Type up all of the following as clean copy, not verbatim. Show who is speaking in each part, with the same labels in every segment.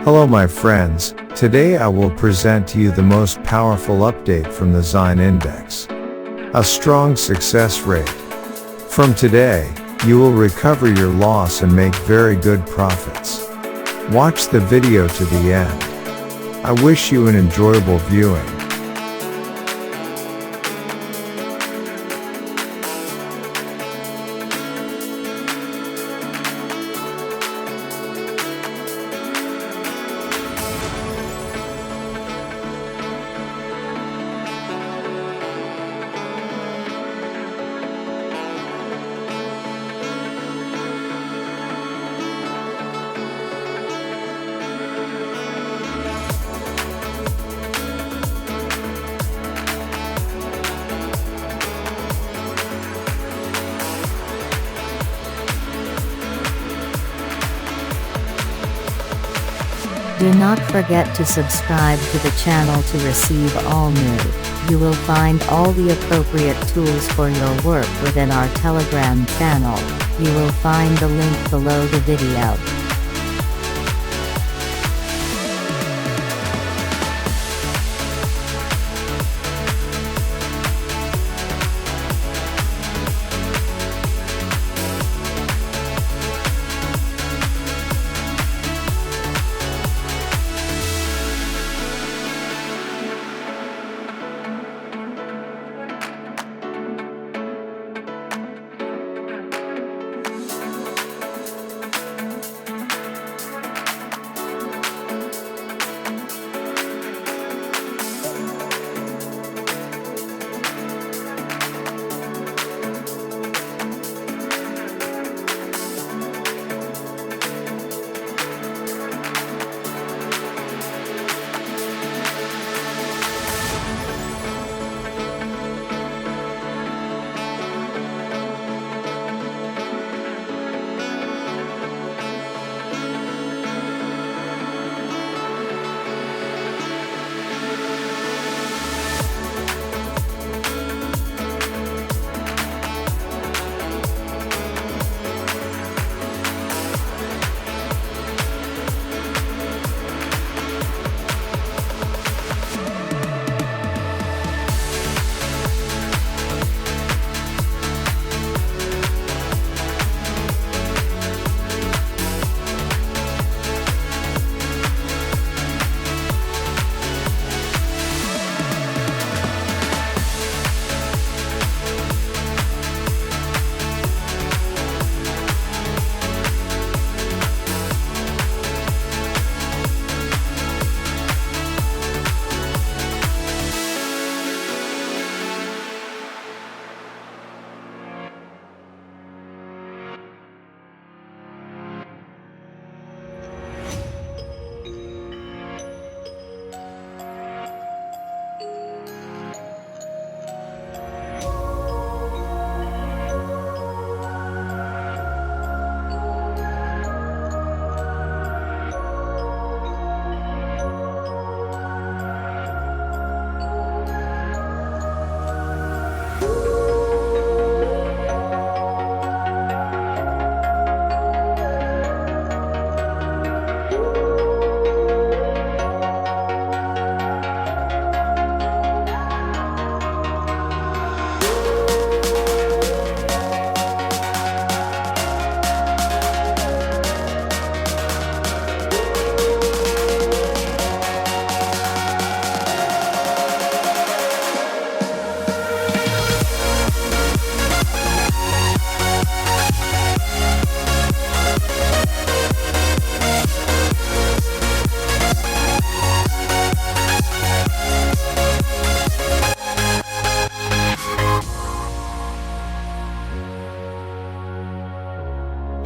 Speaker 1: Hello my friends, today I will present to you the most powerful update from the Zain index. A strong success rate. From today, you will recover your loss and make very good profits. Watch the video to the end. I wish you an enjoyable viewing.
Speaker 2: Do not forget to subscribe to the channel to receive all new. You will find all the appropriate tools for your work within our Telegram channel. You will find the link below the video.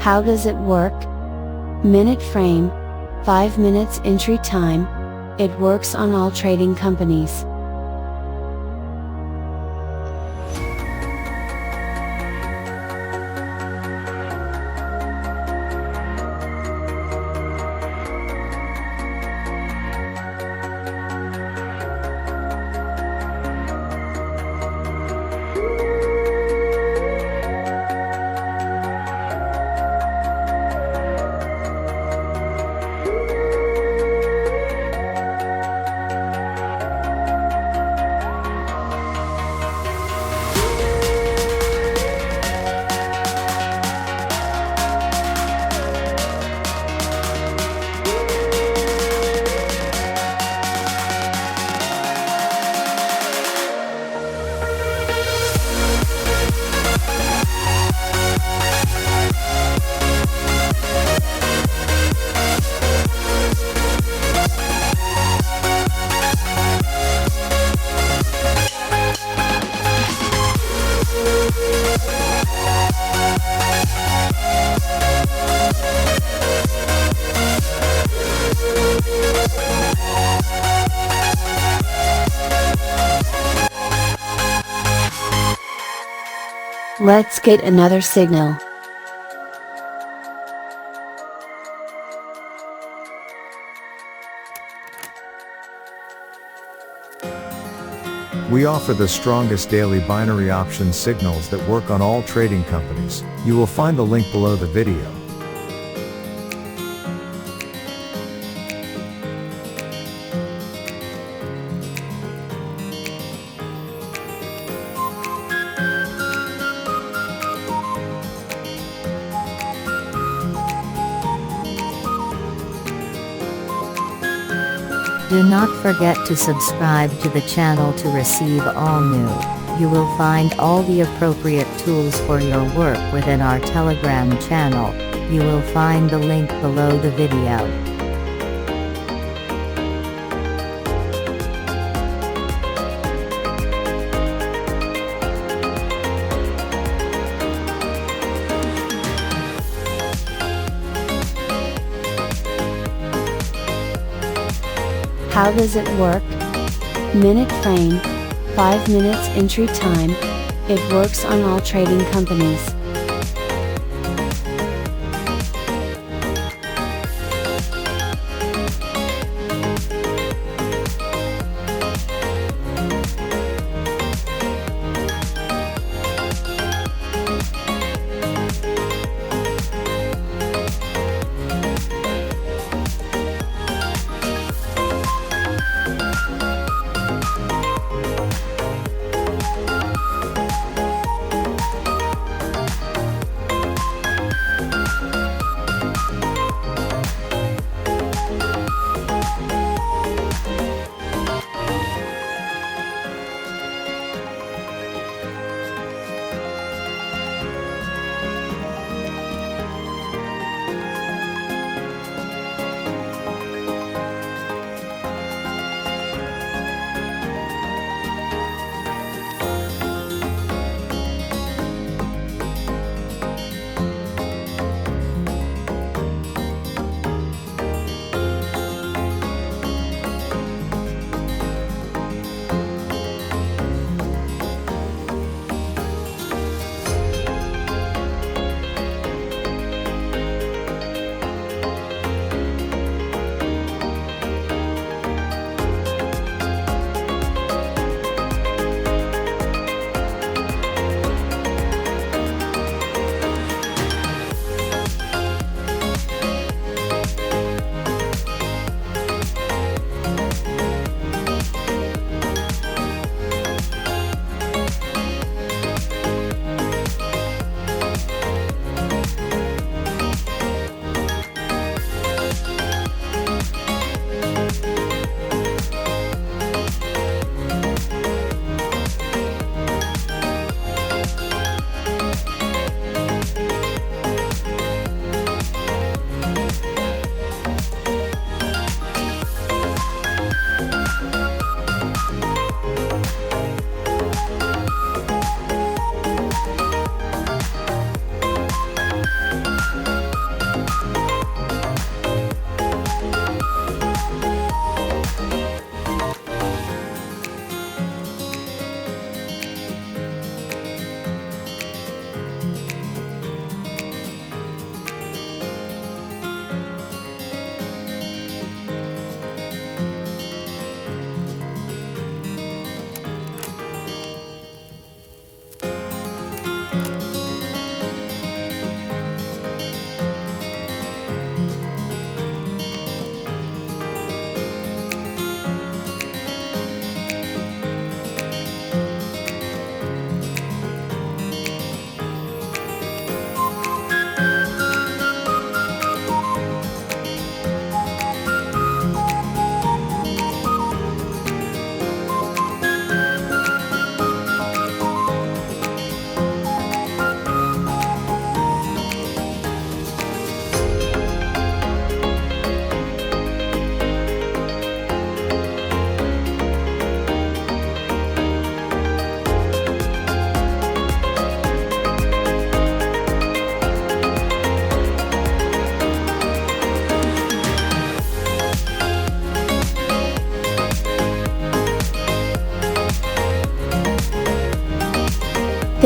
Speaker 3: How does it work? Minute frame, 5 minutes entry time. It works on all trading companies. Let's get another signal.
Speaker 1: We offer the strongest daily binary option signals that work on all trading companies. You will find the link below the video.
Speaker 2: Do not forget to subscribe to the channel to receive all new. You will find all the appropriate tools for your work within our Telegram channel. You will find the link below the video.
Speaker 3: How does it work? Minute frame, 5 minutes entry time. It works on all trading companies.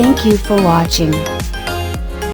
Speaker 3: Thank you for watching.